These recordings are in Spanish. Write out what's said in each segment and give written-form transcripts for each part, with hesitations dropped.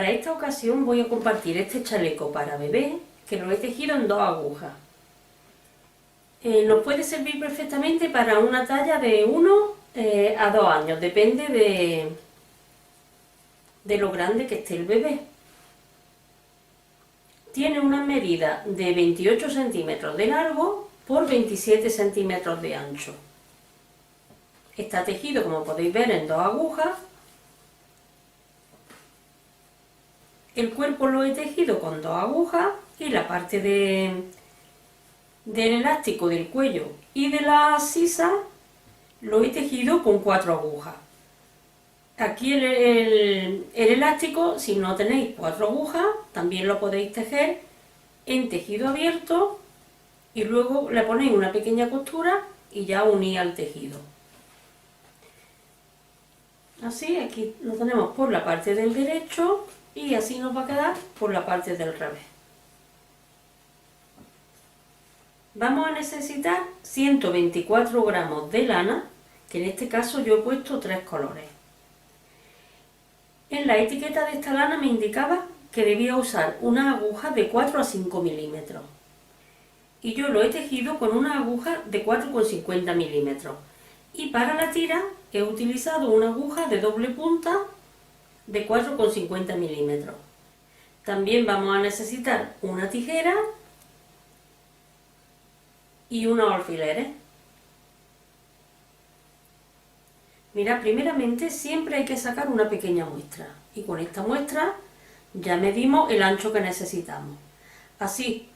Para esta ocasión voy a compartir este chaleco para bebé, que lo he tejido en 2 agujas. Nos puede servir perfectamente para una talla de 1 a 2 años, depende de lo grande que esté el bebé. Tiene una medida de 28 centímetros de largo por 27 centímetros de ancho. Está tejido, como podéis ver, en 2 agujas. El cuerpo lo he tejido con 2 agujas y la parte del elástico del cuello y de la sisa lo he tejido con 4 agujas. Aquí el elástico, si no tenéis 4 agujas, también lo podéis tejer en tejido abierto y luego le ponéis una pequeña costura y ya unís al tejido. Así, aquí lo tenemos por la parte del derecho y así nos va a quedar por la parte del revés. Vamos a necesitar 124 gramos de lana, que en este caso yo he puesto 3 colores. En la etiqueta de esta lana me indicaba que debía usar una aguja de 4 a 5 milímetros. Y yo lo he tejido con una aguja de 4,50 milímetros. Y para la tira he utilizado una aguja de doble punta de 4,50 milímetros. También vamos a necesitar una tijera y unos alfileres. Mirad, primeramente siempre hay que sacar una pequeña muestra y con esta muestra ya medimos el ancho que necesitamos. Así,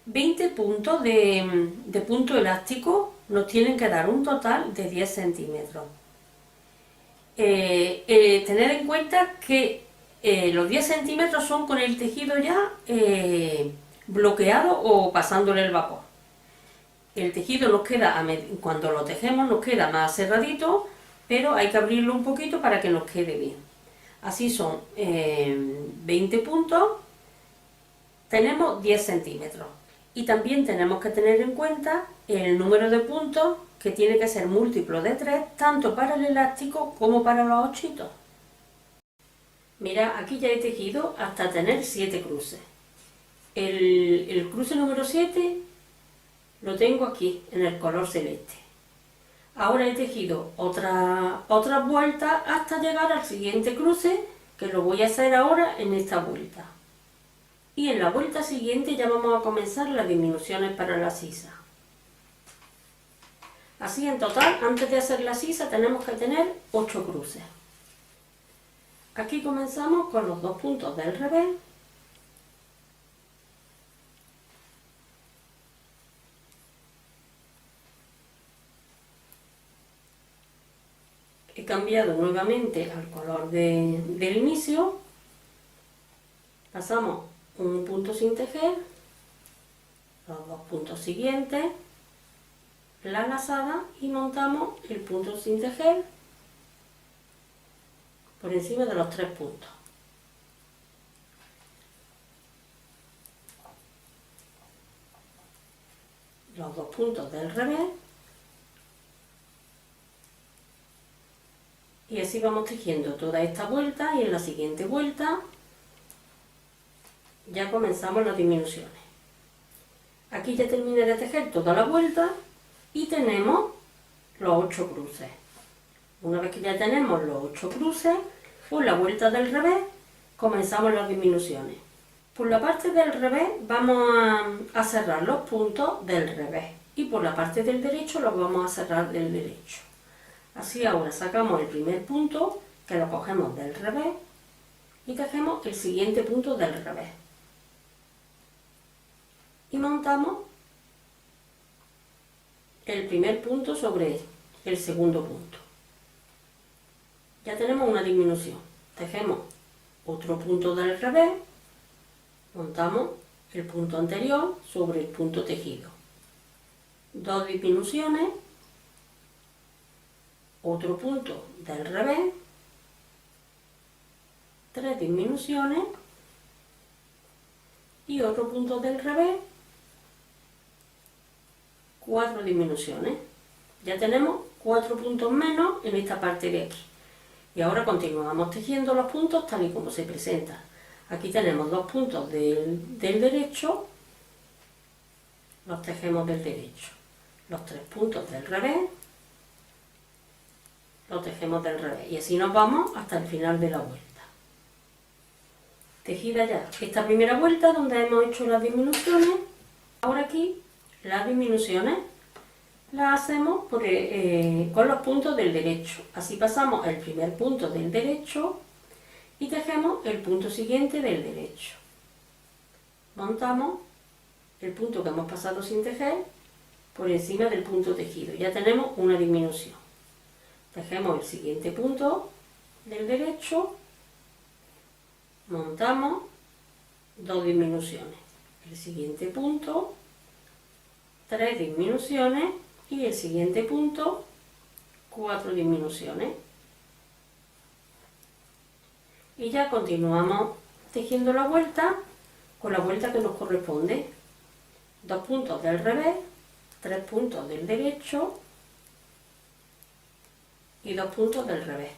20 puntos de punto elástico nos tienen que dar un total de 10 centímetros. Tened en cuenta que los 10 centímetros son con el tejido ya bloqueado o pasándole el vapor. El tejido nos queda, cuando lo tejemos nos queda más cerradito, pero hay que abrirlo un poquito para que nos quede bien. Así son 20 puntos, tenemos 10 centímetros. Y también tenemos que tener en cuenta el número de puntos, que tiene que ser múltiplo de 3, tanto para el elástico como para los ochitos. Mirad, aquí ya he tejido hasta tener 7 cruces. El cruce número 7 lo tengo aquí, en el color celeste. Ahora he tejido otra vuelta hasta llegar al siguiente cruce, que lo voy a hacer ahora en esta vuelta. Y en la vuelta siguiente ya vamos a comenzar las disminuciones para la sisa. Así en total, antes de hacer la sisa, tenemos que tener 8 cruces. Aquí comenzamos con los 2 puntos del revés. He cambiado nuevamente al color del inicio. Pasamos un punto sin tejer, los 2 puntos siguientes, la lazada y montamos el punto sin tejer por encima de los 3 puntos. Los 2 puntos del revés y así vamos tejiendo toda esta vuelta y en la siguiente vuelta ya comenzamos las disminuciones. Aquí ya terminé de tejer toda la vuelta y tenemos los 8 cruces. Una vez que ya tenemos los 8 cruces, por la vuelta del revés comenzamos las disminuciones. Por la parte del revés vamos a cerrar los puntos del revés y por la parte del derecho los vamos a cerrar del derecho. Así ahora sacamos el primer punto, que lo cogemos del revés y tejemos el siguiente punto del revés. Y montamos el primer punto sobre el segundo punto. Ya tenemos una disminución. Tejemos otro punto del revés, montamos el punto anterior sobre el punto tejido. 2 disminuciones, otro punto del revés, 3 disminuciones y otro punto del revés, 4 disminuciones. Ya tenemos 4 puntos menos en esta parte de aquí. Y ahora continuamos tejiendo los puntos tal y como se presentan. Aquí tenemos 2 puntos del derecho, los tejemos del derecho. Los 3 puntos del revés, los tejemos del revés. Y así nos vamos hasta el final de la vuelta. Tejida ya esta primera vuelta donde hemos hecho las disminuciones. Ahora aquí las disminuciones las hacemos con los puntos del derecho. Así pasamos el primer punto del derecho y tejemos el punto siguiente del derecho. Montamos el punto que hemos pasado sin tejer por encima del punto tejido. Ya tenemos una disminución. Tejemos el siguiente punto del derecho, montamos 2 disminuciones. El siguiente punto, 3 disminuciones y el siguiente punto, 4 disminuciones. Y ya continuamos tejiendo la vuelta con la vuelta que nos corresponde. 2 puntos del revés, 3 puntos del derecho y 2 puntos del revés.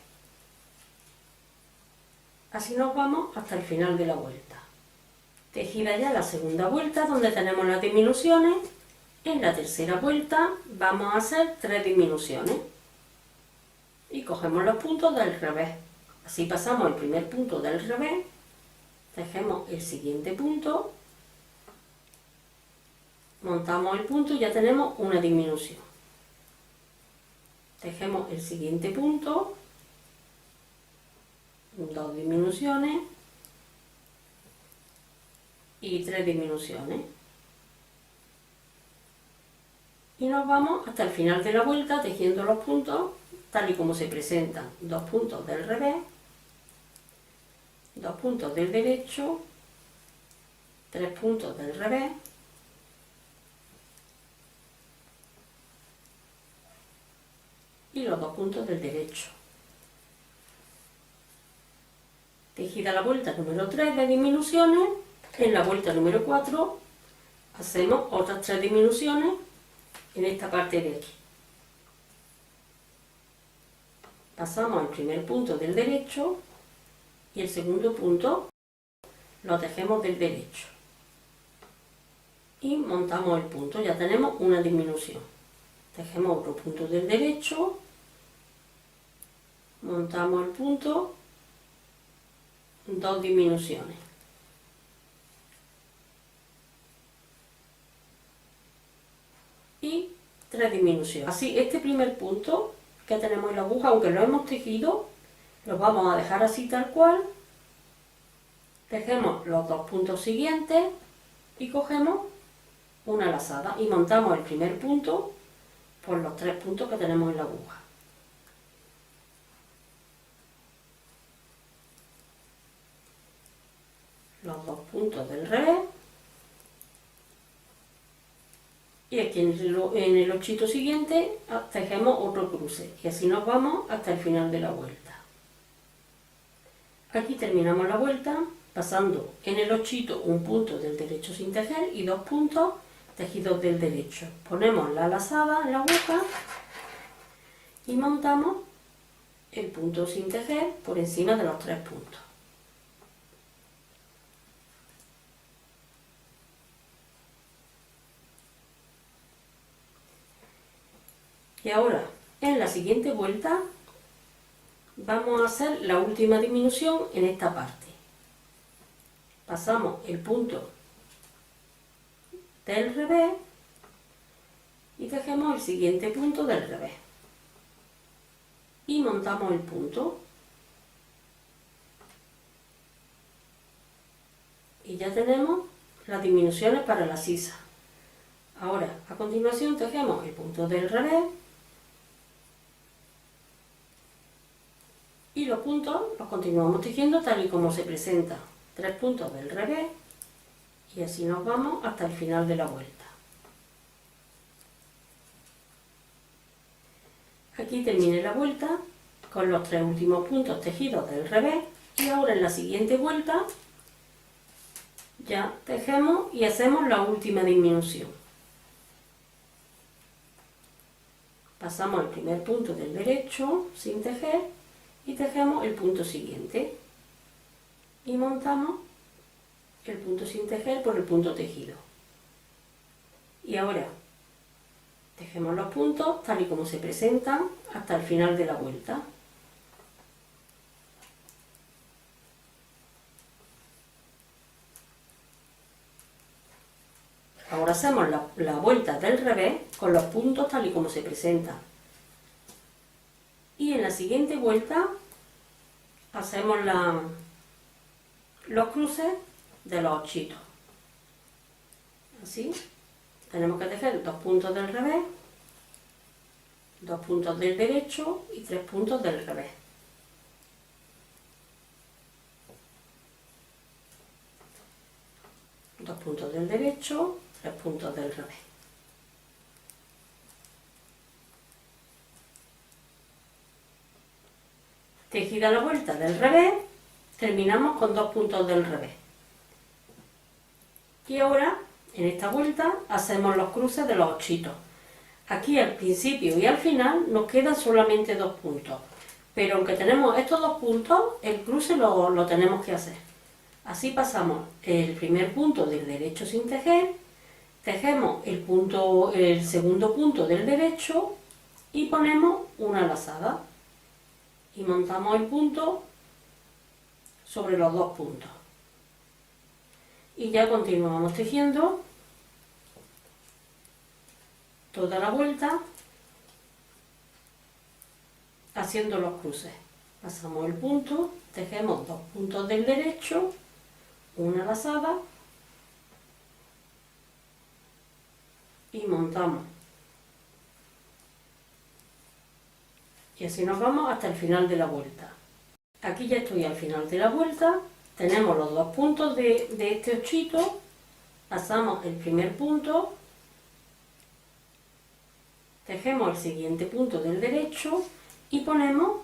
Así nos vamos hasta el final de la vuelta. Tejida ya la segunda vuelta donde tenemos las disminuciones. En la tercera vuelta vamos a hacer 3 disminuciones y cogemos los puntos del revés. Así pasamos el primer punto del revés, tejemos el siguiente punto, montamos el punto y ya tenemos una disminución. Tejemos el siguiente punto, 2 disminuciones y 3 disminuciones. Y nos vamos hasta el final de la vuelta tejiendo los puntos tal y como se presentan. 2 puntos del revés, 2 puntos del derecho, 3 puntos del revés y los 2 puntos del derecho. Tejida la vuelta número 3 de disminuciones, en la vuelta número 4 hacemos otras 3 disminuciones en esta parte de aquí. Pasamos el primer punto del derecho y el segundo punto lo tejemos del derecho y montamos el punto. Ya tenemos una disminución. Tejemos otro punto del derecho, montamos el punto, 2 disminuciones. Y 3 disminuciones. Así, este primer punto que tenemos en la aguja, aunque lo hemos tejido, lo vamos a dejar así tal cual. Tejemos los 2 puntos siguientes y cogemos una lazada y montamos el primer punto por los 3 puntos que tenemos en la aguja. Los 2 puntos del revés. Y aquí en el ochito siguiente tejemos otro cruce y así nos vamos hasta el final de la vuelta. Aquí terminamos la vuelta pasando en el ochito un punto del derecho sin tejer y 2 puntos tejidos del derecho. Ponemos la lazada en la aguja y montamos el punto sin tejer por encima de los 3 puntos. Y ahora, en la siguiente vuelta, vamos a hacer la última disminución en esta parte. Pasamos el punto del revés y tejemos el siguiente punto del revés. Y montamos el punto. Y ya tenemos las disminuciones para la sisa. Ahora, a continuación, tejemos el punto del revés. Y los puntos los continuamos tejiendo tal y como se presenta. 3 puntos del revés y así nos vamos hasta el final de la vuelta. Aquí terminé la vuelta con los 3 últimos puntos tejidos del revés y ahora en la siguiente vuelta ya tejemos y hacemos la última disminución. Pasamos el primer punto del derecho sin tejer y tejemos el punto siguiente y montamos el punto sin tejer por el punto tejido. Y ahora tejemos los puntos tal y como se presentan hasta el final de la vuelta. Ahora hacemos la vuelta del revés con los puntos tal y como se presentan. Y en la siguiente vuelta hacemos los cruces de los ochitos. Así, tenemos que tejer 2 puntos del revés, 2 puntos del derecho y 3 puntos del revés. Dos puntos del derecho, 3 puntos del revés. Tejida la vuelta del revés, terminamos con 2 puntos del revés. Y ahora, en esta vuelta, hacemos los cruces de los ochitos. Aquí al principio y al final nos quedan solamente 2 puntos. Pero aunque tenemos estos 2 puntos, el cruce lo tenemos que hacer. Así pasamos el primer punto del derecho sin tejer, tejemos el segundo punto del derecho y ponemos una lazada. Y montamos el punto sobre los 2 puntos. Y ya continuamos tejiendo toda la vuelta haciendo los cruces. Pasamos el punto, tejemos 2 puntos del derecho, una lazada y montamos. Y así nos vamos hasta el final de la vuelta. Aquí ya estoy al final de la vuelta, tenemos los 2 puntos de este ochito, pasamos el primer punto, tejemos el siguiente punto del derecho y ponemos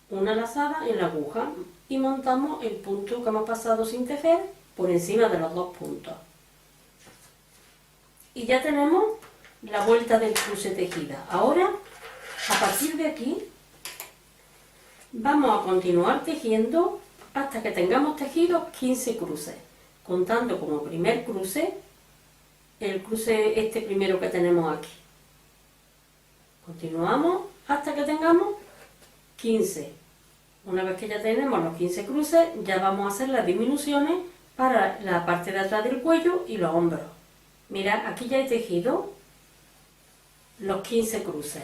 una lazada en la aguja y montamos el punto que hemos pasado sin tejer por encima de los 2 puntos. Y ya tenemos la vuelta del cruce tejida. Ahora, a partir de aquí, vamos a continuar tejiendo hasta que tengamos tejidos 15 cruces, contando como primer cruce el cruce este primero que tenemos aquí. Continuamos hasta que tengamos 15. Una vez que ya tenemos los 15 cruces, ya vamos a hacer las disminuciones para la parte de atrás del cuello y los hombros. Mirad, aquí ya he tejido los 15 cruces.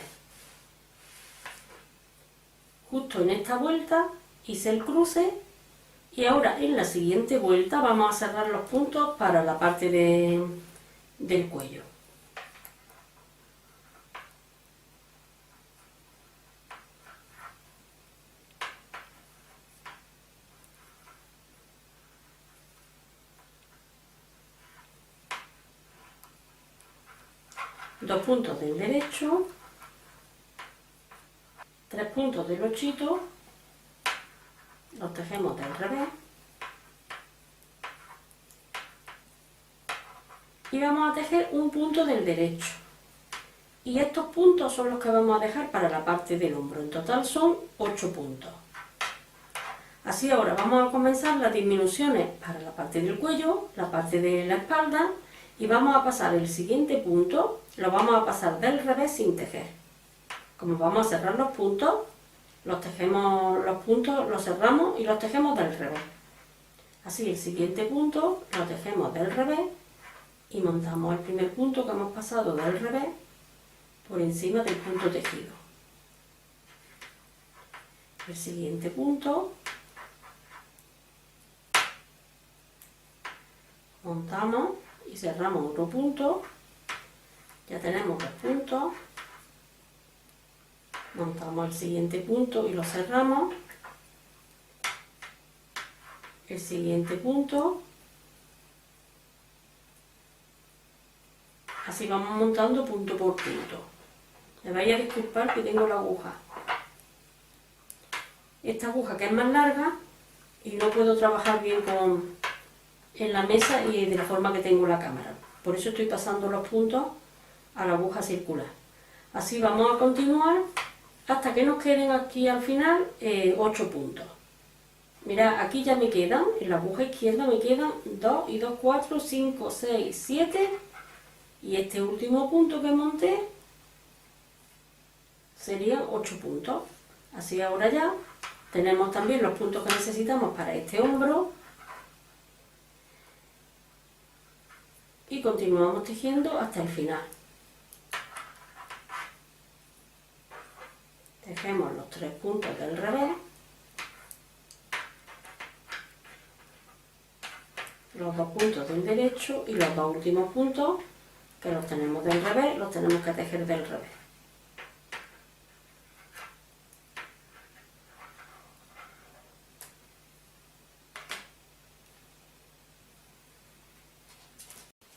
Justo en esta vuelta hice el cruce y ahora en la siguiente vuelta vamos a cerrar los puntos para la parte del cuello. Dos puntos del derecho, 3 puntos del ochito, los tejemos del revés y vamos a tejer un punto del derecho. Y estos puntos son los que vamos a dejar para la parte del hombro. En total son 8 puntos. Así ahora vamos a comenzar las disminuciones para la parte del cuello, la parte de la espalda y vamos a pasar el siguiente punto, lo vamos a pasar del revés sin tejer. Como vamos a cerrar los puntos, los tejemos los puntos, los cerramos y los tejemos del revés. Así el siguiente punto lo tejemos del revés y montamos el primer punto que hemos pasado del revés por encima del punto tejido. El siguiente punto, montamos y cerramos otro punto, ya tenemos 2 puntos, montamos el siguiente punto y lo cerramos, el siguiente punto, así vamos montando punto por punto. Me vais a disculpar que tengo la aguja. Esta aguja que es más larga y no puedo trabajar bien en la mesa y de la forma que tengo la cámara. Por eso estoy pasando los puntos a la aguja circular. Así vamos a continuar hasta que nos queden aquí al final 8 puntos. Mirad, aquí ya me quedan, en la aguja izquierda me quedan 2 y 2, 4, 5, 6, 7, y este último punto que monté serían 8 puntos. Así ahora ya tenemos también los puntos que necesitamos para este hombro y continuamos tejiendo hasta el final. Tejemos los 3 puntos del revés, los 2 puntos del derecho y los 2 últimos puntos que los tenemos del revés, los tenemos que tejer del revés.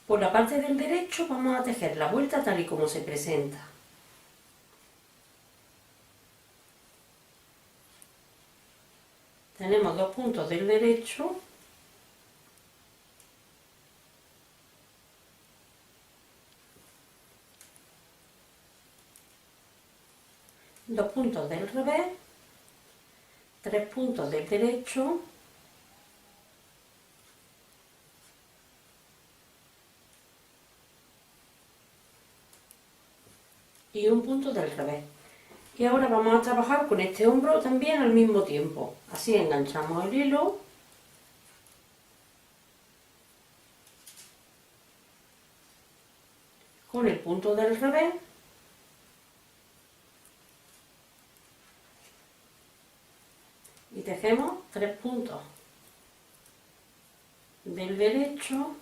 Por la parte del derecho vamos a tejer la vuelta tal y como se presenta. Tenemos 2 puntos del derecho, dos puntos del revés, 3 puntos del derecho, y un punto del revés. Y ahora vamos a trabajar con este hombro también al mismo tiempo. Así enganchamos el hilo con el punto del revés y tejemos 3 puntos del derecho.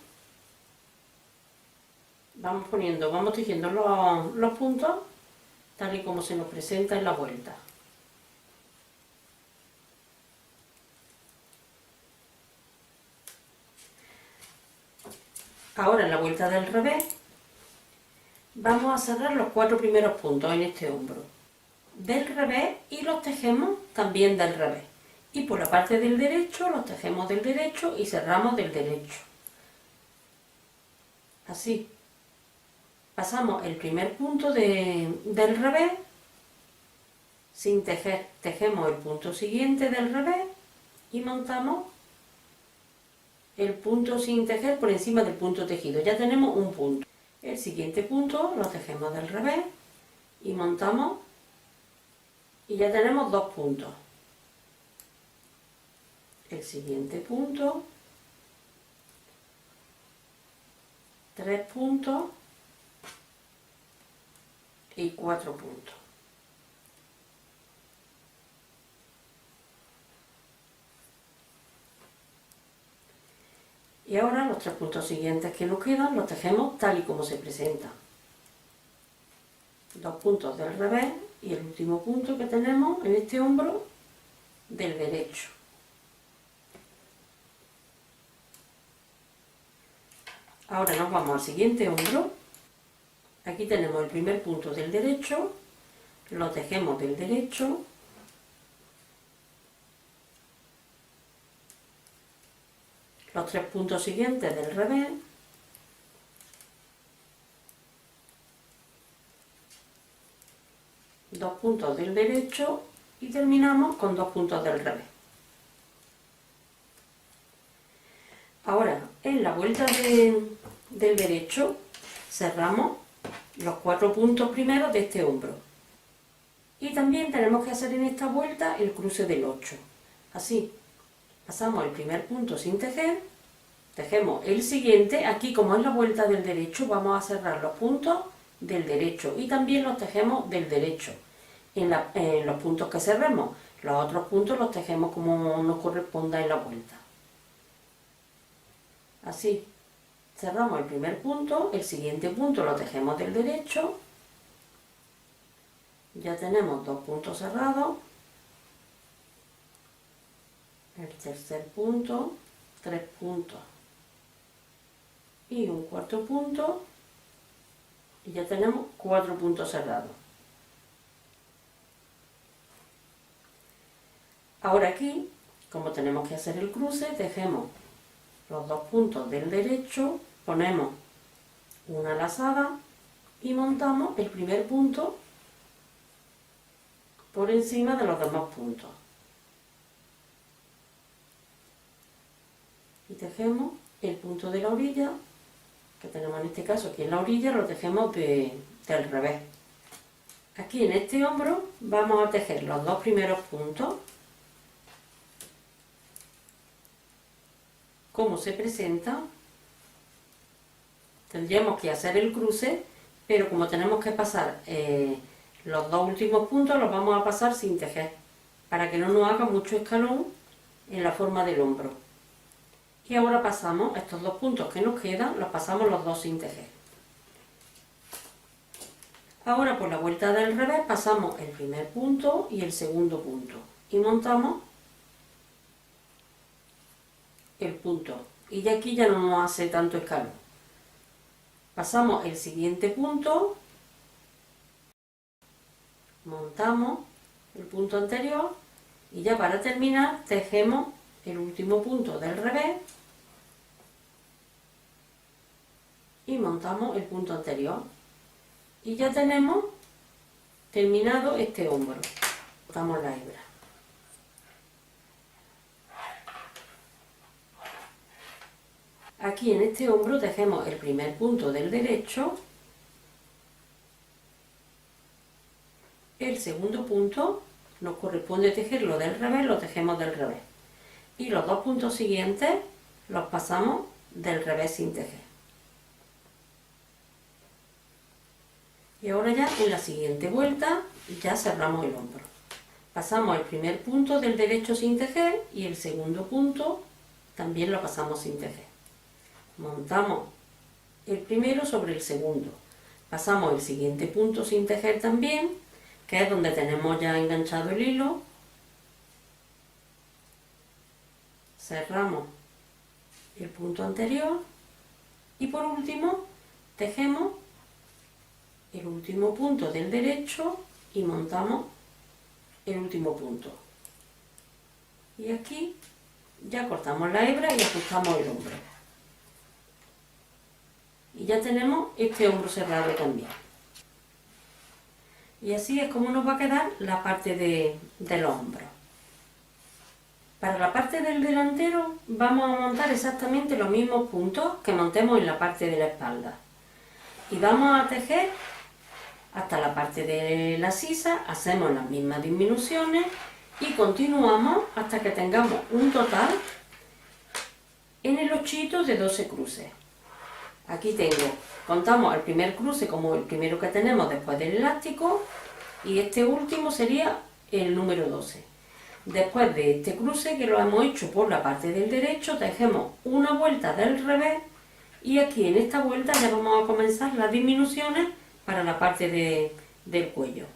Vamos poniendo, vamos tejiendo los puntos tal y como se nos presenta en la vuelta. Ahora en la vuelta del revés vamos a cerrar los 4 primeros puntos en este hombro del revés y los tejemos también del revés. Y por la parte del derecho los tejemos del derecho y cerramos del derecho. Así. Pasamos el primer punto del revés sin tejer, tejemos el punto siguiente del revés y montamos el punto sin tejer por encima del punto tejido. Ya tenemos un punto. El siguiente punto lo tejemos del revés y montamos y ya tenemos 2 puntos. El siguiente punto, 3 puntos y 4 puntos. Y ahora los 3 puntos siguientes que nos quedan los tejemos tal y como se presentan. 2 puntos del revés y el último punto que tenemos en este hombro del derecho. Ahora nos vamos al siguiente hombro. Aquí tenemos el primer punto del derecho, lo tejemos del derecho, los 3 puntos siguientes del revés, dos puntos del derecho y terminamos con 2 puntos del revés. Ahora en la vuelta del derecho cerramos los 4 puntos primeros de este hombro y también tenemos que hacer en esta vuelta el cruce del 8. Así pasamos el primer punto sin tejer, tejemos el siguiente. Aquí, como es la vuelta del derecho, vamos a cerrar los puntos del derecho y también los tejemos del derecho en los puntos que cerremos. Los otros puntos los tejemos como nos corresponda en la vuelta. Así cerramos el primer punto, el siguiente punto lo tejemos del derecho, ya tenemos 2 puntos cerrados, el tercer punto, 3 puntos y un cuarto punto y ya tenemos 4 puntos cerrados. Ahora aquí, como tenemos que hacer el cruce, tejemos los 2 puntos del derecho, ponemos una lazada y montamos el primer punto por encima de los demás puntos. Y tejemos el punto de la orilla, que tenemos en este caso aquí en la orilla, lo tejemos del revés. Aquí en este hombro vamos a tejer los dos primeros puntos, como se presenta. Tendríamos que hacer el cruce, pero como tenemos que pasar los dos últimos puntos, los vamos a pasar sin tejer, para que no nos haga mucho escalón en la forma del hombro. Y ahora pasamos estos dos puntos que nos quedan, los pasamos los dos sin tejer. Ahora por la vuelta del revés pasamos el primer punto y el segundo punto y montamos el punto, y ya aquí ya no nos hace tanto escalón. Pasamos el siguiente punto, montamos el punto anterior y ya para terminar tejemos el último punto del revés y montamos el punto anterior, y ya tenemos terminado este hombro. Cortamos la hebra. Aquí en este hombro tejemos el primer punto del derecho, el segundo punto nos corresponde tejerlo del revés, lo tejemos del revés, y los dos puntos siguientes los pasamos del revés sin tejer. Y ahora ya en la siguiente vuelta ya cerramos el hombro. Pasamos el primer punto del derecho sin tejer y el segundo punto también lo pasamos sin tejer. Montamos el primero sobre el segundo. Pasamos el siguiente punto sin tejer también, que es donde tenemos ya enganchado el hilo. Cerramos el punto anterior y por último tejemos el último punto del derecho y montamos el último punto. Y aquí ya cortamos la hebra y ajustamos el hombro. Y ya tenemos este hombro cerrado también. Y así es como nos va a quedar la parte del hombro. Para la parte del delantero vamos a montar exactamente los mismos puntos que montemos en la parte de la espalda. Y vamos a tejer hasta la parte de la sisa, hacemos las mismas disminuciones y continuamos hasta que tengamos un total en el ochito de 12 cruces. Aquí contamos el primer cruce como el primero que tenemos después del elástico, y este último sería el número 12. Después de este cruce, que lo hemos hecho por la parte del derecho, tejemos una vuelta del revés, y aquí en esta vuelta ya vamos a comenzar las disminuciones para la parte del cuello.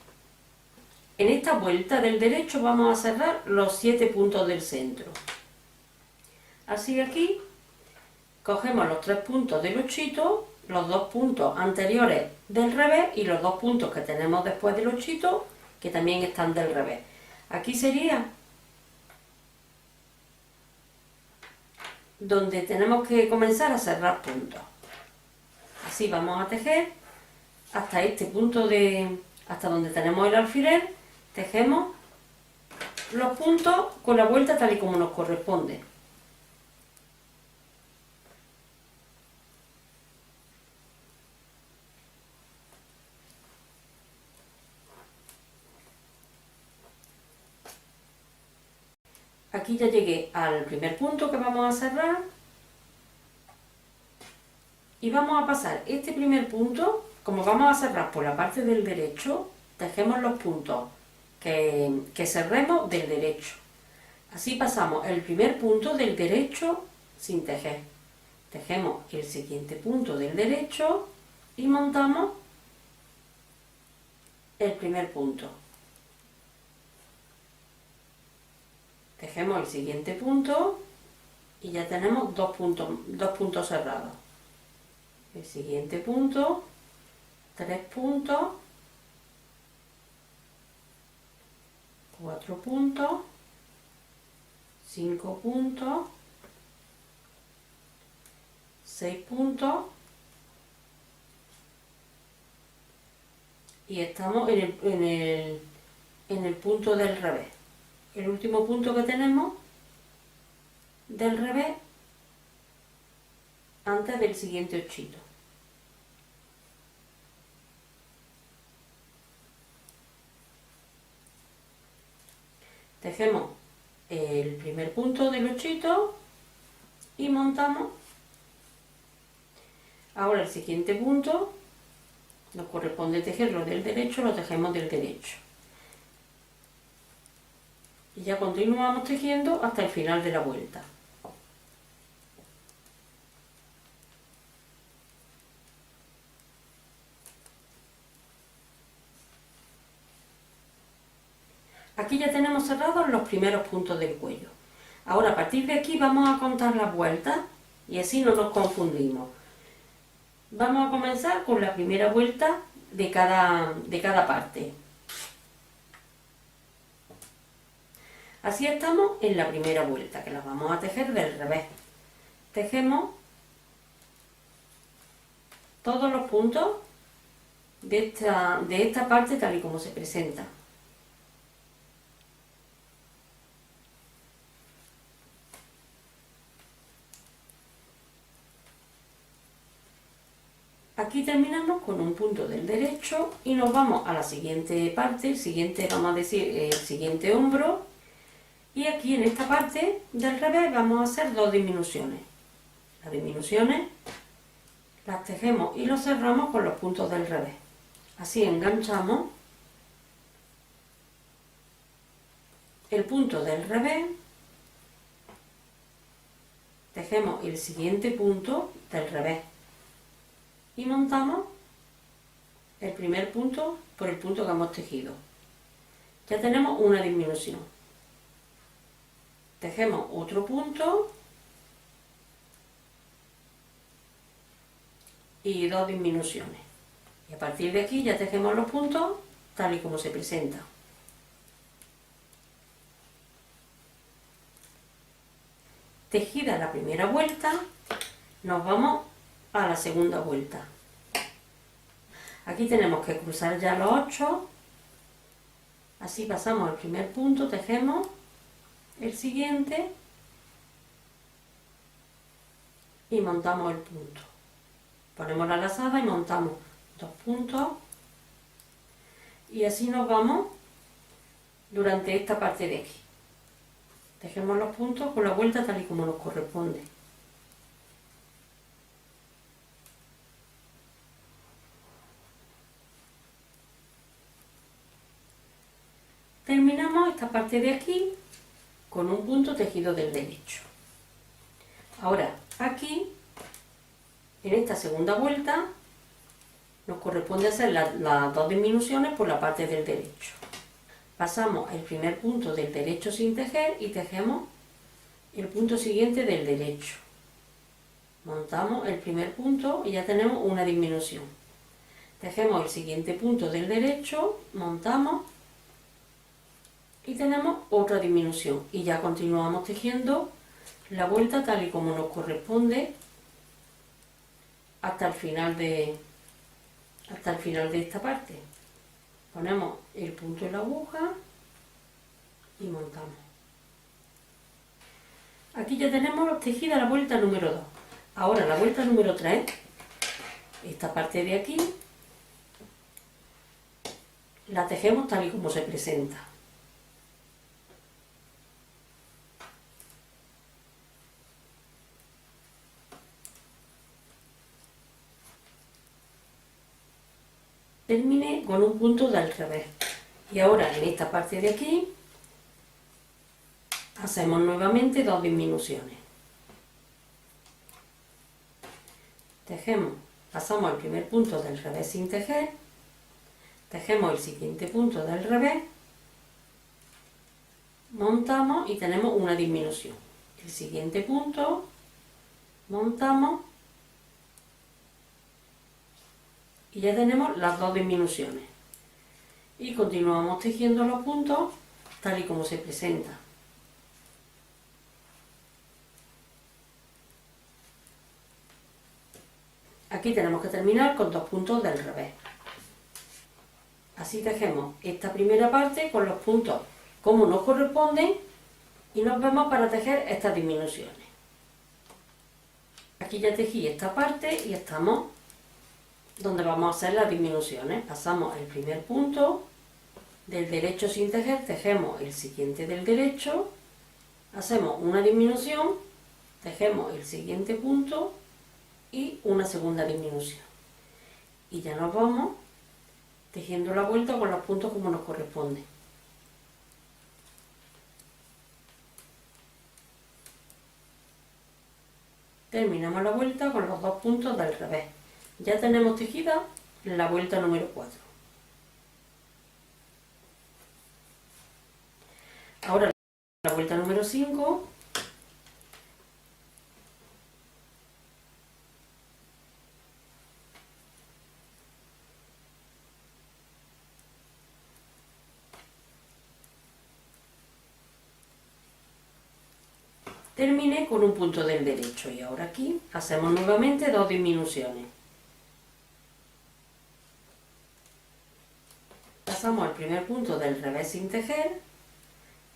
En esta vuelta del derecho vamos a cerrar los 7 puntos del centro. Así aquí cogemos los 3 puntos del ochito, los 2 puntos anteriores del revés y los 2 puntos que tenemos después del ochito, que también están del revés. Aquí sería donde tenemos que comenzar a cerrar puntos. Así vamos a tejer hasta este punto hasta donde tenemos el alfiler, tejemos los puntos con la vuelta tal y como nos corresponde. Aquí ya llegué al primer punto que vamos a cerrar y vamos a pasar este primer punto, como vamos a cerrar por la parte del derecho, tejemos los puntos que cerremos del derecho. Así pasamos el primer punto del derecho sin tejer. Tejemos el siguiente punto del derecho y montamos el primer punto. Tejemos el siguiente punto y ya tenemos dos puntos cerrados. El siguiente punto, 3 puntos, 4 puntos, 5 puntos, 6 puntos y estamos en en el punto del revés. El último punto que tenemos del revés antes del siguiente 8. Tejemos el primer punto del 8 y montamos. Ahora el siguiente punto nos corresponde tejerlo del derecho, lo tejemos del derecho. Y ya continuamos tejiendo hasta el final de la vuelta. Aquí ya tenemos cerrados los primeros puntos del cuello. Ahora a partir de aquí vamos a contar las vueltas y así no nos confundimos. Vamos a comenzar con la primera vuelta de cada parte. Así estamos en la primera vuelta, que la vamos a tejer del revés. Tejemos todos los puntos de esta parte tal y como se presenta. Aquí terminamos con un punto del derecho y nos vamos a la siguiente parte, el siguiente hombro, y aquí en esta parte del revés vamos a hacer dos disminuciones. Las disminuciones las tejemos y los cerramos con los puntos del revés. Así enganchamos el punto del revés, tejemos el siguiente punto del revés y montamos el primer punto por el punto que hemos tejido. Ya tenemos una disminución. Tejemos otro punto y dos disminuciones. Y a partir de aquí ya tejemos los puntos tal y como se presenta. Tejida la primera vuelta, nos vamos a la segunda vuelta. Aquí tenemos que cruzar ya los 8, así pasamos el primer punto, tejemos el siguiente y montamos el punto. Ponemos la lazada y montamos 2 puntos y así nos vamos durante esta parte de aquí. Tejemos los puntos con la vuelta tal y como nos corresponde. Terminamos esta parte de aquí con un punto tejido del derecho. Ahora aquí, en esta segunda vuelta, nos corresponde hacer las dos disminuciones por la parte del derecho. Pasamos el primer punto del derecho sin tejer y tejemos el punto siguiente del derecho. Montamos el primer punto y ya tenemos una disminución. Tejemos el siguiente punto del derecho, montamos y tenemos otra disminución. Y ya continuamos tejiendo la vuelta tal y como nos corresponde hasta el final de esta parte. Ponemos el punto en la aguja y montamos. Aquí ya tenemos tejida la vuelta número 2. Ahora la vuelta número 3, esta parte de aquí, la tejemos tal y como se presenta. Termine con un punto del revés. Y ahora en esta parte de aquí hacemos nuevamente dos disminuciones. Tejemos, pasamos al primer punto del revés sin tejer, tejemos el siguiente punto del revés, montamos y tenemos una disminución. El siguiente punto, montamos y ya tenemos las dos disminuciones. Y continuamos tejiendo los puntos tal y como se presenta. Aquí tenemos que terminar con 2 puntos del revés. Así tejemos esta primera parte con los puntos como nos corresponden y nos vemos para tejer estas disminuciones. Aquí ya tejí esta parte y estamos donde vamos a hacer las disminuciones. Pasamos el primer punto del derecho sin tejer, tejemos el siguiente del derecho, hacemos una disminución, tejemos el siguiente punto y una segunda disminución. Y ya nos vamos tejiendo la vuelta con los puntos como nos corresponde. Terminamos la vuelta con los dos puntos del revés. Ya tenemos tejida la vuelta número 4. Ahora la vuelta número 5. Terminé con un punto del derecho y ahora aquí hacemos nuevamente dos disminuciones. Pasamos al primer punto del revés sin tejer,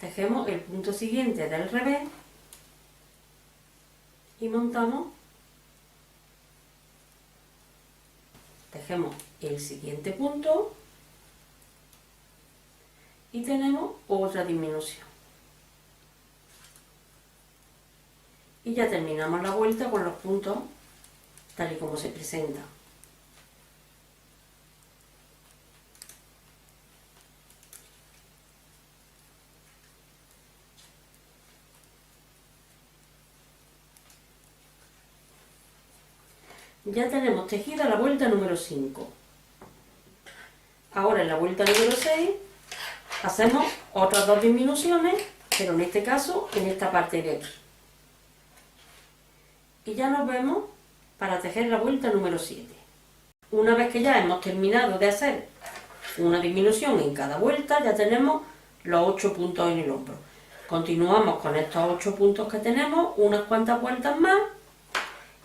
tejemos el punto siguiente del revés y montamos, tejemos el siguiente punto y tenemos otra disminución. Y ya terminamos la vuelta con los puntos tal y como se presenta. Ya tenemos tejida la vuelta número 5. Ahora en la vuelta número 6 hacemos otras dos disminuciones, pero en este caso en esta parte de aquí. Y ya nos vemos para tejer la vuelta número 7. Una vez que ya hemos terminado de hacer una disminución en cada vuelta, ya tenemos los 8 puntos en el hombro. Continuamos con estos 8 puntos que tenemos, unas cuantas vueltas más,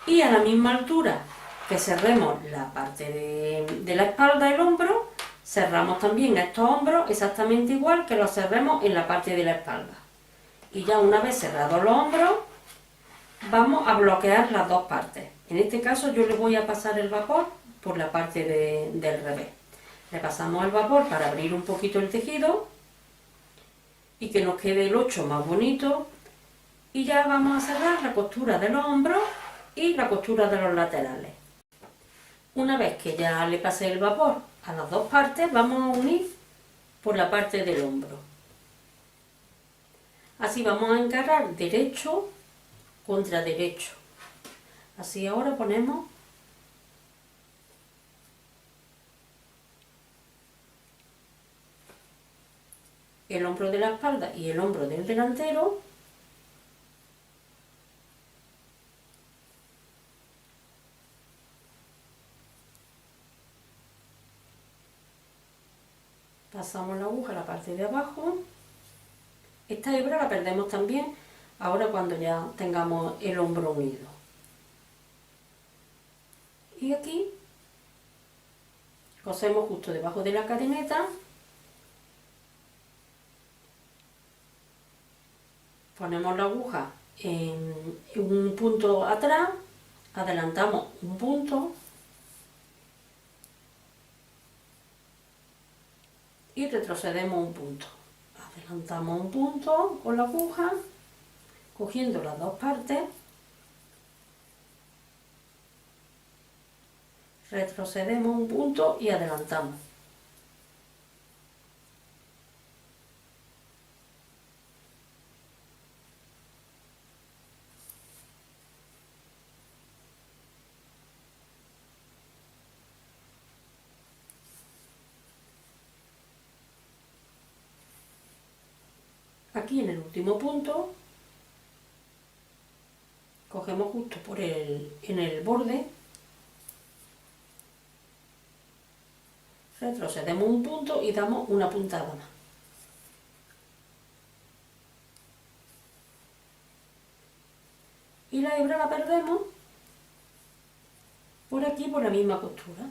y a la misma altura que cerremos la parte de la espalda y el hombro, cerramos también estos hombros exactamente igual que los cerremos en la parte de la espalda. Y ya una vez cerrados los hombros, vamos a bloquear las dos partes. En este caso yo le voy a pasar el vapor por la parte del revés. Le pasamos el vapor para abrir un poquito el tejido y que nos quede el 8 más bonito. Y ya vamos a cerrar la costura de los hombros y la costura de los laterales. Una vez que ya le pasé el vapor a las dos partes, vamos a unir por la parte del hombro. Así vamos a encarar derecho contra derecho. Así ahora ponemos el hombro de la espalda y el hombro del delantero. Pasamos la aguja a la parte de abajo. Esta hebra la perdemos también ahora cuando ya tengamos el hombro unido. Y aquí cosemos justo debajo de la cadeneta. Ponemos la aguja en un punto atrás, adelantamos un punto y retrocedemos un punto. Adelantamos un punto con la aguja, cogiendo las dos partes, retrocedemos un punto y adelantamos. Aquí en el último punto cogemos justo en el borde, retrocedemos un punto y damos una puntada más. Y la hebra la perdemos por aquí, por la misma costura.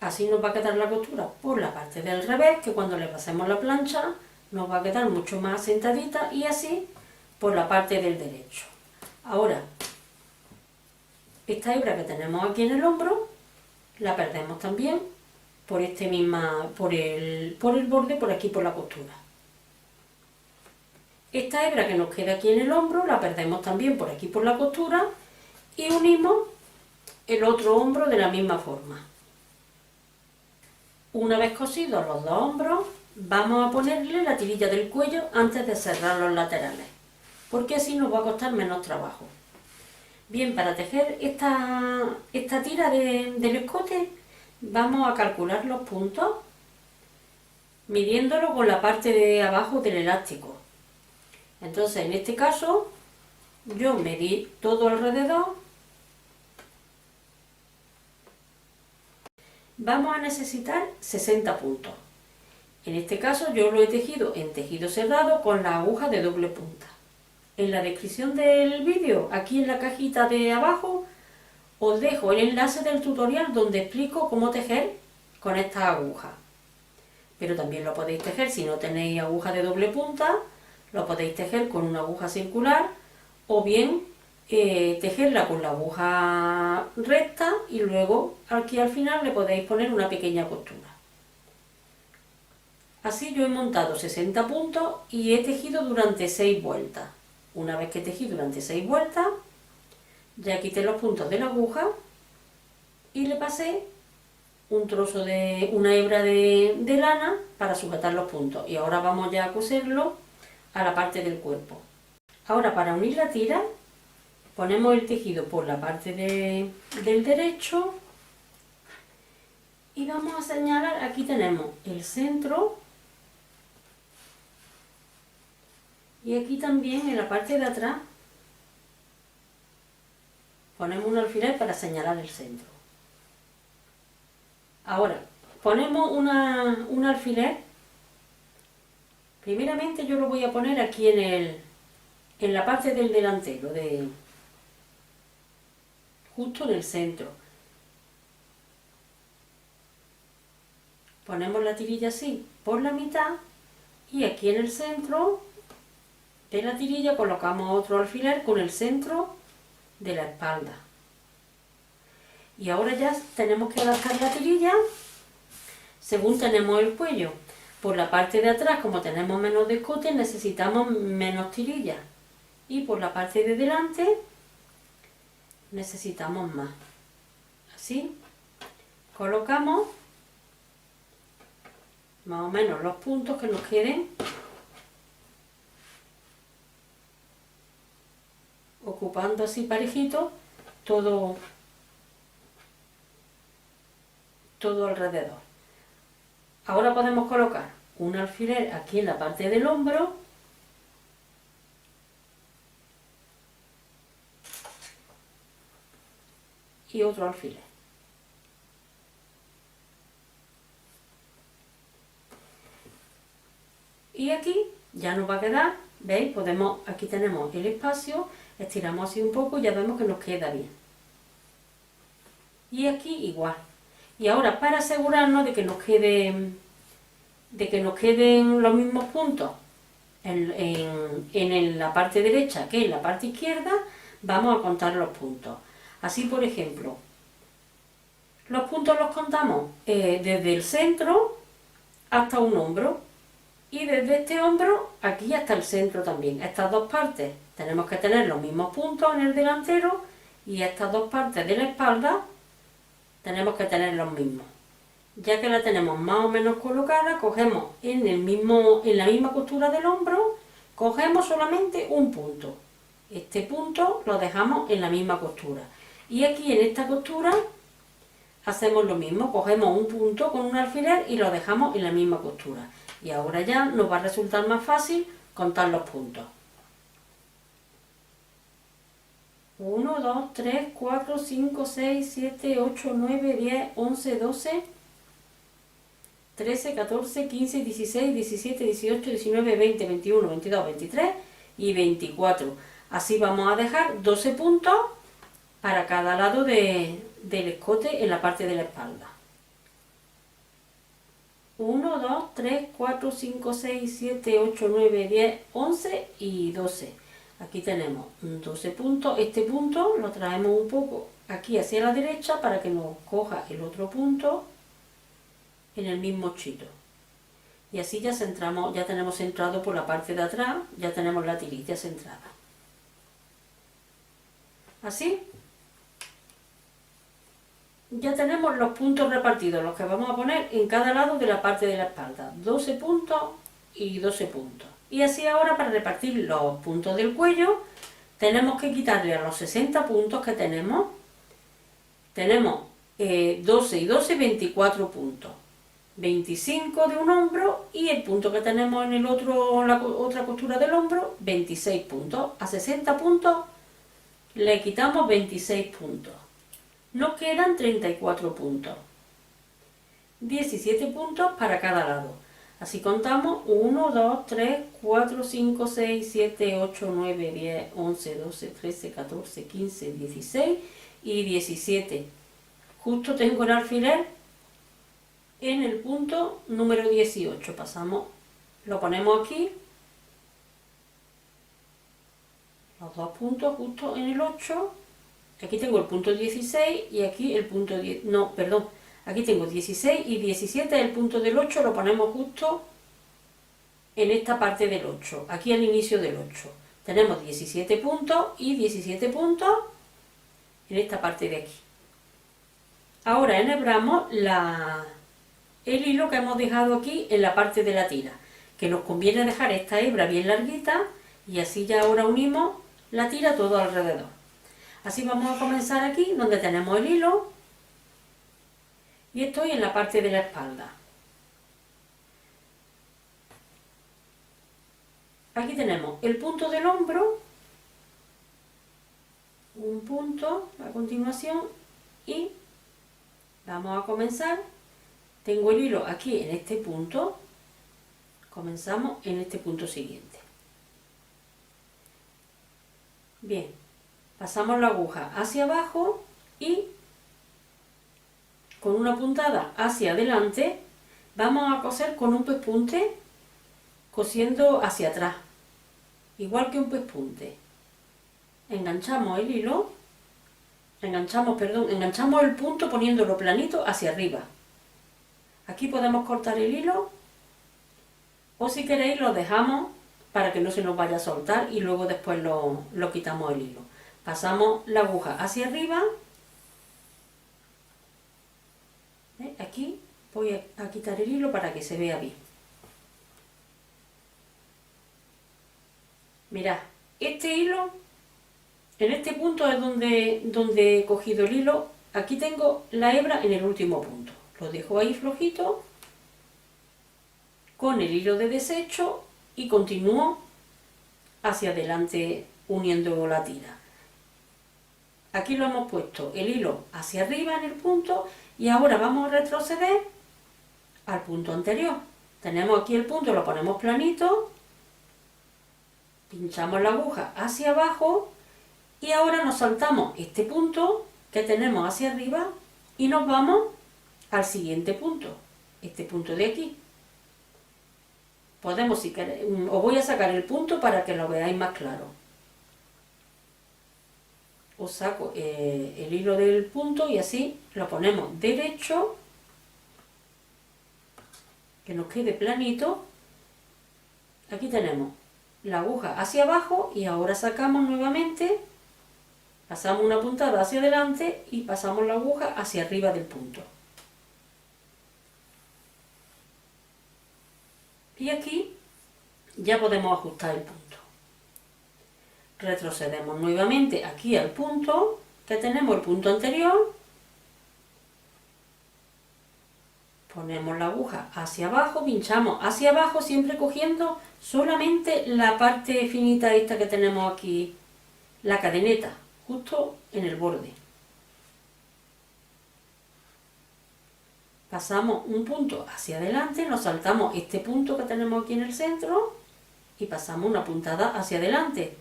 Así nos va a quedar la costura por la parte del revés, que cuando le pasemos la plancha nos va a quedar mucho más asentadita, y así por la parte del derecho. Ahora, esta hebra que tenemos aquí en el hombro, la perdemos también por por el borde, por aquí por la costura. Esta hebra que nos queda aquí en el hombro, la perdemos también por aquí por la costura, y unimos el otro hombro de la misma forma. Una vez cosidos los dos hombros, vamos a ponerle la tirilla del cuello antes de cerrar los laterales, porque así nos va a costar menos trabajo. Bien, para tejer esta tira del escote, vamos a calcular los puntos midiéndolo con la parte de abajo del elástico. Entonces, en este caso, yo medí todo alrededor. Vamos a necesitar 60 puntos. En este caso yo lo he tejido en tejido cerrado con la aguja de doble punta. En la descripción del vídeo, aquí en la cajita de abajo, os dejo el enlace del tutorial donde explico cómo tejer con esta aguja. Pero también lo podéis tejer, si no tenéis aguja de doble punta, lo podéis tejer con una aguja circular, o bien tejerla con la aguja recta y luego aquí al final le podéis poner una pequeña costura. Así yo he montado 60 puntos y he tejido durante 6 vueltas. Una vez que tejí durante 6 vueltas, ya quité los puntos de la aguja y le pasé un trozo de una hebra de lana para sujetar los puntos. Y ahora vamos ya a coserlo a la parte del cuerpo. Ahora, para unir la tira, ponemos el tejido por la parte del derecho y vamos a señalar, aquí tenemos el centro, y aquí también en la parte de atrás ponemos un alfiler para señalar el centro. Ahora, ponemos un alfiler. Primeramente yo lo voy a poner aquí en la parte del delantero, justo en el centro. Ponemos la tirilla así por la mitad, y aquí en el centro de la tirilla colocamos otro alfiler con el centro de la espalda. Y ahora ya tenemos que adaptar la tirilla según tenemos el cuello. Por la parte de atrás, como tenemos menos escote, necesitamos menos tirilla, y por la parte de delante necesitamos más. Así colocamos más o menos los puntos que nos queden, ocupando así parejito todo alrededor. Ahora podemos colocar un alfiler aquí en la parte del hombro y otro alfiler. Y aquí ya nos va a quedar, ¿veis? Aquí tenemos el espacio, estiramos así un poco y ya vemos que nos queda bien. Y aquí igual. Y ahora, para asegurarnos de que nos queden los mismos puntos en la parte derecha que en la parte izquierda, vamos a contar los puntos. Así, por ejemplo, los puntos los contamos desde el centro hasta un hombro, y desde este hombro aquí hasta el centro también. Estas dos partes tenemos que tener los mismos puntos en el delantero, y estas dos partes de la espalda tenemos que tener los mismos. Ya que la tenemos más o menos colocada, cogemos en la misma costura del hombro, cogemos solamente un punto. Este punto lo dejamos en la misma costura. Y aquí en esta costura hacemos lo mismo, cogemos un punto con un alfiler y lo dejamos en la misma costura. Y ahora ya nos va a resultar más fácil contar los puntos. 1, 2, 3, 4, 5, 6, 7, 8, 9, 10, 11, 12, 13, 14, 15, 16, 17, 18, 19, 20, 21, 22, 23 y 24. Así vamos a dejar 12 puntos para cada lado del escote en la parte de la espalda. 1, 2, 3, 4, 5, 6, 7, 8, 9, 10, 11 y 12. Aquí tenemos 12 puntos. Este punto lo traemos un poco aquí hacia la derecha para que nos coja el otro punto en el mismo chito. Y así ya centramos, ya tenemos centrado por la parte de atrás, ya tenemos la tirita centrada. Así ya tenemos los puntos repartidos, los que vamos a poner en cada lado de la parte de la espalda. 12 puntos y 12 puntos. Y así ahora, para repartir los puntos del cuello, tenemos que quitarle a los 60 puntos que tenemos 12 y 12, 24 puntos. 25 de un hombro y el punto que tenemos en la otra costura del hombro, 26 puntos. A 60 puntos le quitamos 26 puntos. Nos quedan 34 puntos. 17 puntos para cada lado. Así contamos 1, 2, 3, 4, 5, 6, 7, 8, 9, 10, 11, 12, 13, 14, 15, 16 y 17. Justo tengo el alfiler en el punto número 18. Pasamos, lo ponemos aquí, los dos puntos justo en el 8. Aquí tengo el punto 16 y aquí el punto 10, no, perdón, aquí tengo 16 y 17, el punto del 8 lo ponemos justo en esta parte del 8, aquí al inicio del 8. Tenemos 17 puntos y 17 puntos en esta parte de aquí. Ahora enhebramos el hilo que hemos dejado aquí en la parte de la tira, que nos conviene dejar esta hebra bien larguita y así ya ahora unimos la tira todo alrededor. Así vamos a comenzar aquí donde tenemos el hilo y estoy en la parte de la espalda. Aquí tenemos el punto del hombro, un punto a continuación y vamos a comenzar. Tengo el hilo aquí en este punto, comenzamos en este punto siguiente. Bien, pasamos la aguja hacia abajo y con una puntada hacia adelante vamos a coser con un pespunte, cosiendo hacia atrás, igual que un pespunte. Enganchamos el hilo, enganchamos el punto poniéndolo planito hacia arriba. Aquí podemos cortar el hilo o si queréis lo dejamos para que no se nos vaya a soltar y luego después lo quitamos el hilo. Pasamos la aguja hacia arriba. Aquí voy a quitar el hilo para que se vea bien. Mirad, este hilo, en este punto es donde he cogido el hilo. Aquí tengo la hebra en el último punto. Lo dejo ahí flojito con el hilo de desecho y continúo hacia adelante uniendo la tira. Aquí lo hemos puesto el hilo hacia arriba en el punto y ahora vamos a retroceder al punto anterior. Tenemos aquí el punto, lo ponemos planito, pinchamos la aguja hacia abajo y ahora nos saltamos este punto que tenemos hacia arriba y nos vamos al siguiente punto, este punto de aquí. Podemos, si queréis, os voy a sacar el punto para que lo veáis más claro. Os saco el hilo del punto y así lo ponemos derecho, que nos quede planito. Aquí tenemos la aguja hacia abajo y ahora sacamos nuevamente, pasamos una puntada hacia adelante y pasamos la aguja hacia arriba del punto. Y aquí ya podemos ajustar el punto. Retrocedemos nuevamente aquí al punto que tenemos, el punto anterior. Ponemos la aguja hacia abajo, pinchamos hacia abajo, siempre cogiendo solamente la parte finita esta que tenemos aquí, la cadeneta, justo en el borde. Pasamos un punto hacia adelante, nos saltamos este punto que tenemos aquí en el centro y pasamos una puntada hacia adelante.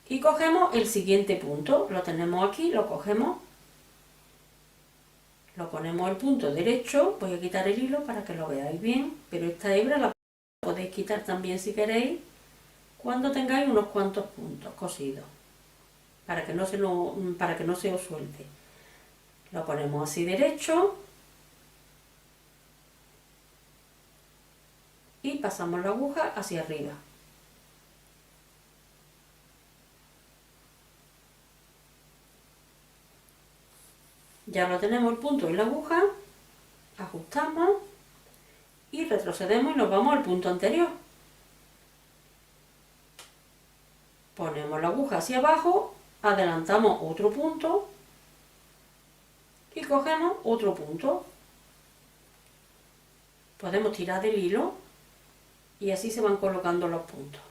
Y cogemos el siguiente punto, lo tenemos aquí, lo cogemos Lo ponemos el punto derecho, voy a quitar el hilo para que lo veáis bien, pero esta hebra la podéis quitar también si queréis cuando tengáis unos cuantos puntos cosidos, para que no se os suelte. Lo ponemos así derecho y pasamos la aguja hacia arriba. Ya lo tenemos el punto y la aguja, ajustamos y retrocedemos y nos vamos al punto anterior. Ponemos la aguja hacia abajo, adelantamos otro punto y cogemos otro punto. Podemos tirar del hilo y así se van colocando los puntos.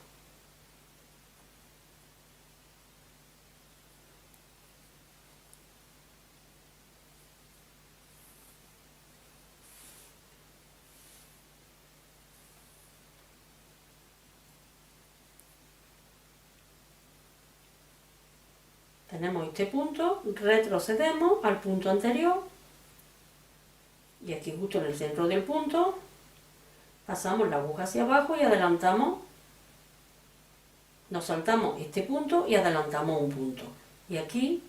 Tenemos este punto, retrocedemos al punto anterior y aquí justo en el centro del punto pasamos la aguja hacia abajo y adelantamos, nos saltamos este punto y adelantamos un punto. Y aquí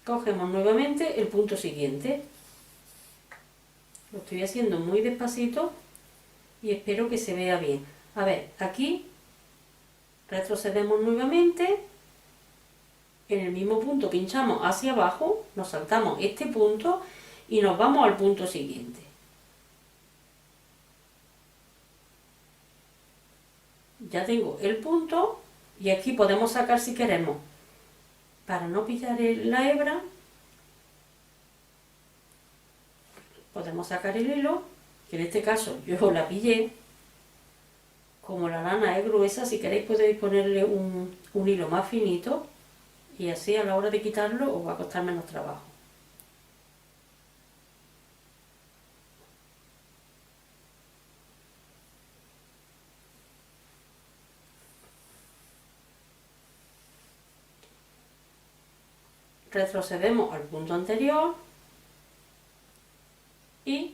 cogemos nuevamente el punto siguiente. Lo estoy haciendo muy despacito y espero que se vea bien. A ver, aquí retrocedemos nuevamente. En el mismo punto pinchamos hacia abajo, nos saltamos este punto y nos vamos al punto siguiente. Ya tengo el punto y aquí podemos sacar si queremos. Para no pillar la hebra, podemos sacar el hilo, que en este caso yo la pillé. Como la lana es gruesa, si queréis podéis ponerle un hilo más finito. Y así a la hora de quitarlo os va a costar menos trabajo. Retrocedemos al punto anterior y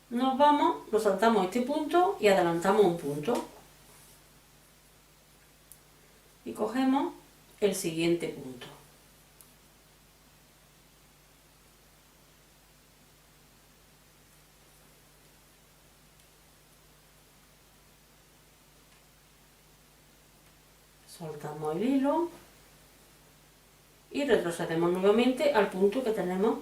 nos vamos, nos saltamos este punto y adelantamos un punto. Y cogemos el siguiente punto. Soltamos el hilo y retrocedemos nuevamente al punto que tenemos.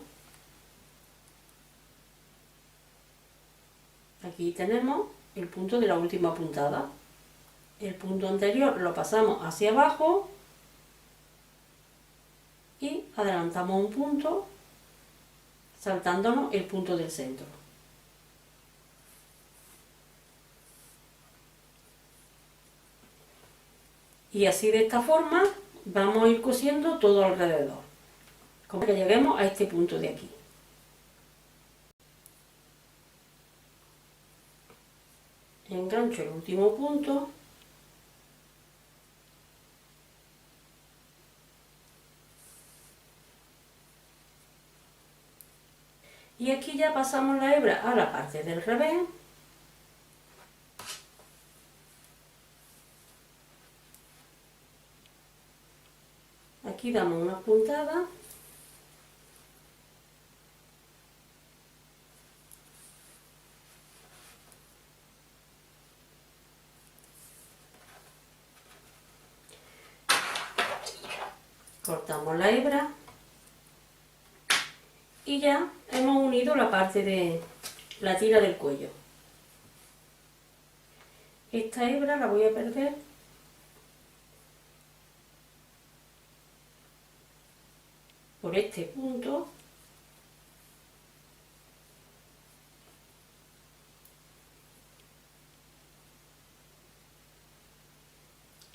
Aquí tenemos el punto de la última puntada. El punto anterior lo pasamos hacia abajo y adelantamos un punto saltándonos el punto del centro. Y así de esta forma vamos a ir cosiendo todo alrededor, como que lleguemos a este punto de aquí. Engancho el último punto y aquí ya pasamos la hebra a la parte del revés. Aquí damos una puntada cortamos la hebra y ya hemos unido la parte de la tira del cuello. Esta hebra la voy a perder por este punto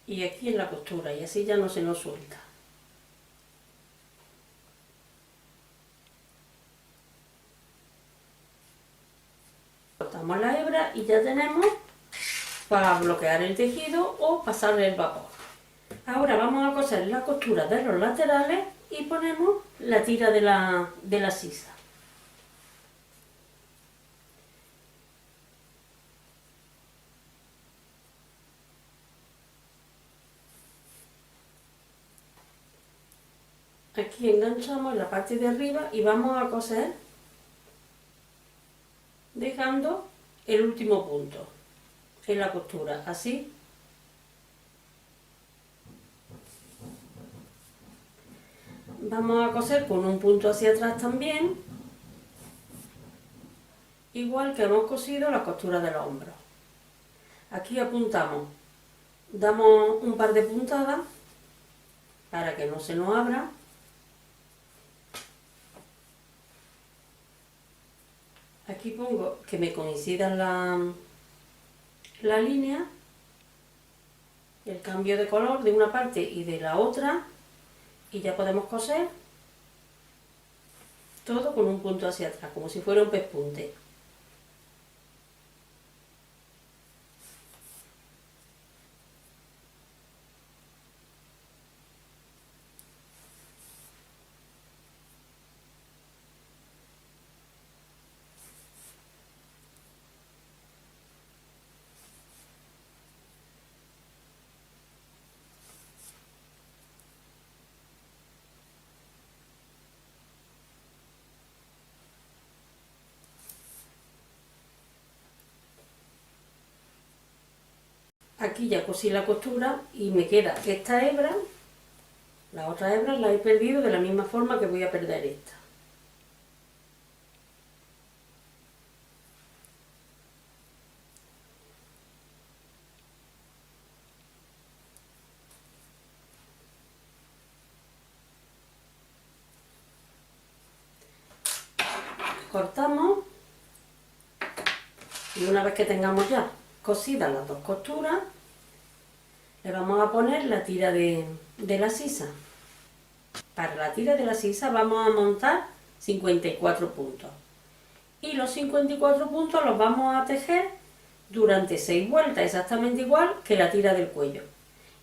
y aquí en la costura y así ya no se nos suelta. Cortamos la hebra y ya tenemos para bloquear el tejido o pasarle el vapor. Ahora vamos a coser la costura de los laterales y ponemos la tira de la sisa. Aquí enganchamos en la parte de arriba y vamos a coser dejando el último punto en la costura, así. Vamos a coser con un punto hacia atrás también, igual que hemos cosido la costura de los hombros. Aquí apuntamos, damos un par de puntadas para que no se nos abra. Aquí pongo que me coincida la línea, el cambio de color de una parte y de la otra, y ya podemos coser todo con un punto hacia atrás, como si fuera un pespunte. Aquí ya cosí la costura y me queda esta hebra, la otra hebra la he perdido de la misma forma que voy a perder esta. Cortamos y una vez que tengamos ya cosidas las dos costuras, le vamos a poner la tira de la sisa. Para la tira de la sisa vamos a montar 54 puntos y los 54 puntos los vamos a tejer durante 6 vueltas, exactamente igual que la tira del cuello.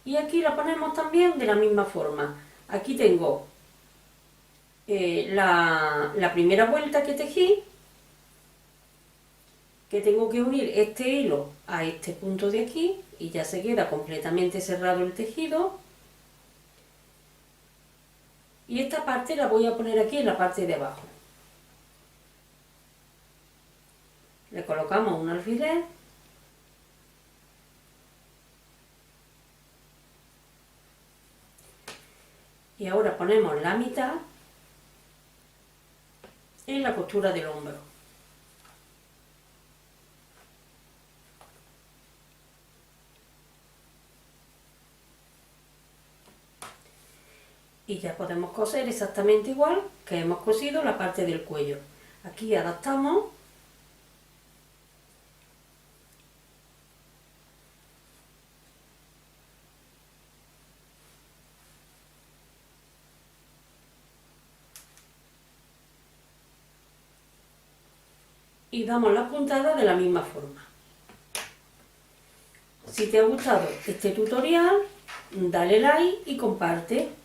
Y aquí la ponemos también de la misma forma. Aquí tengo la primera vuelta que tejí, que tengo que unir este hilo a este punto de aquí y ya se queda completamente cerrado el tejido. Y esta parte la voy a poner aquí en la parte de abajo. Le colocamos un alfiler y ahora ponemos la mitad en la costura del hombro. Y ya podemos coser exactamente igual que hemos cosido la parte del cuello. Aquí adaptamos y damos las puntadas de la misma forma. Si te ha gustado este tutorial, dale like y comparte.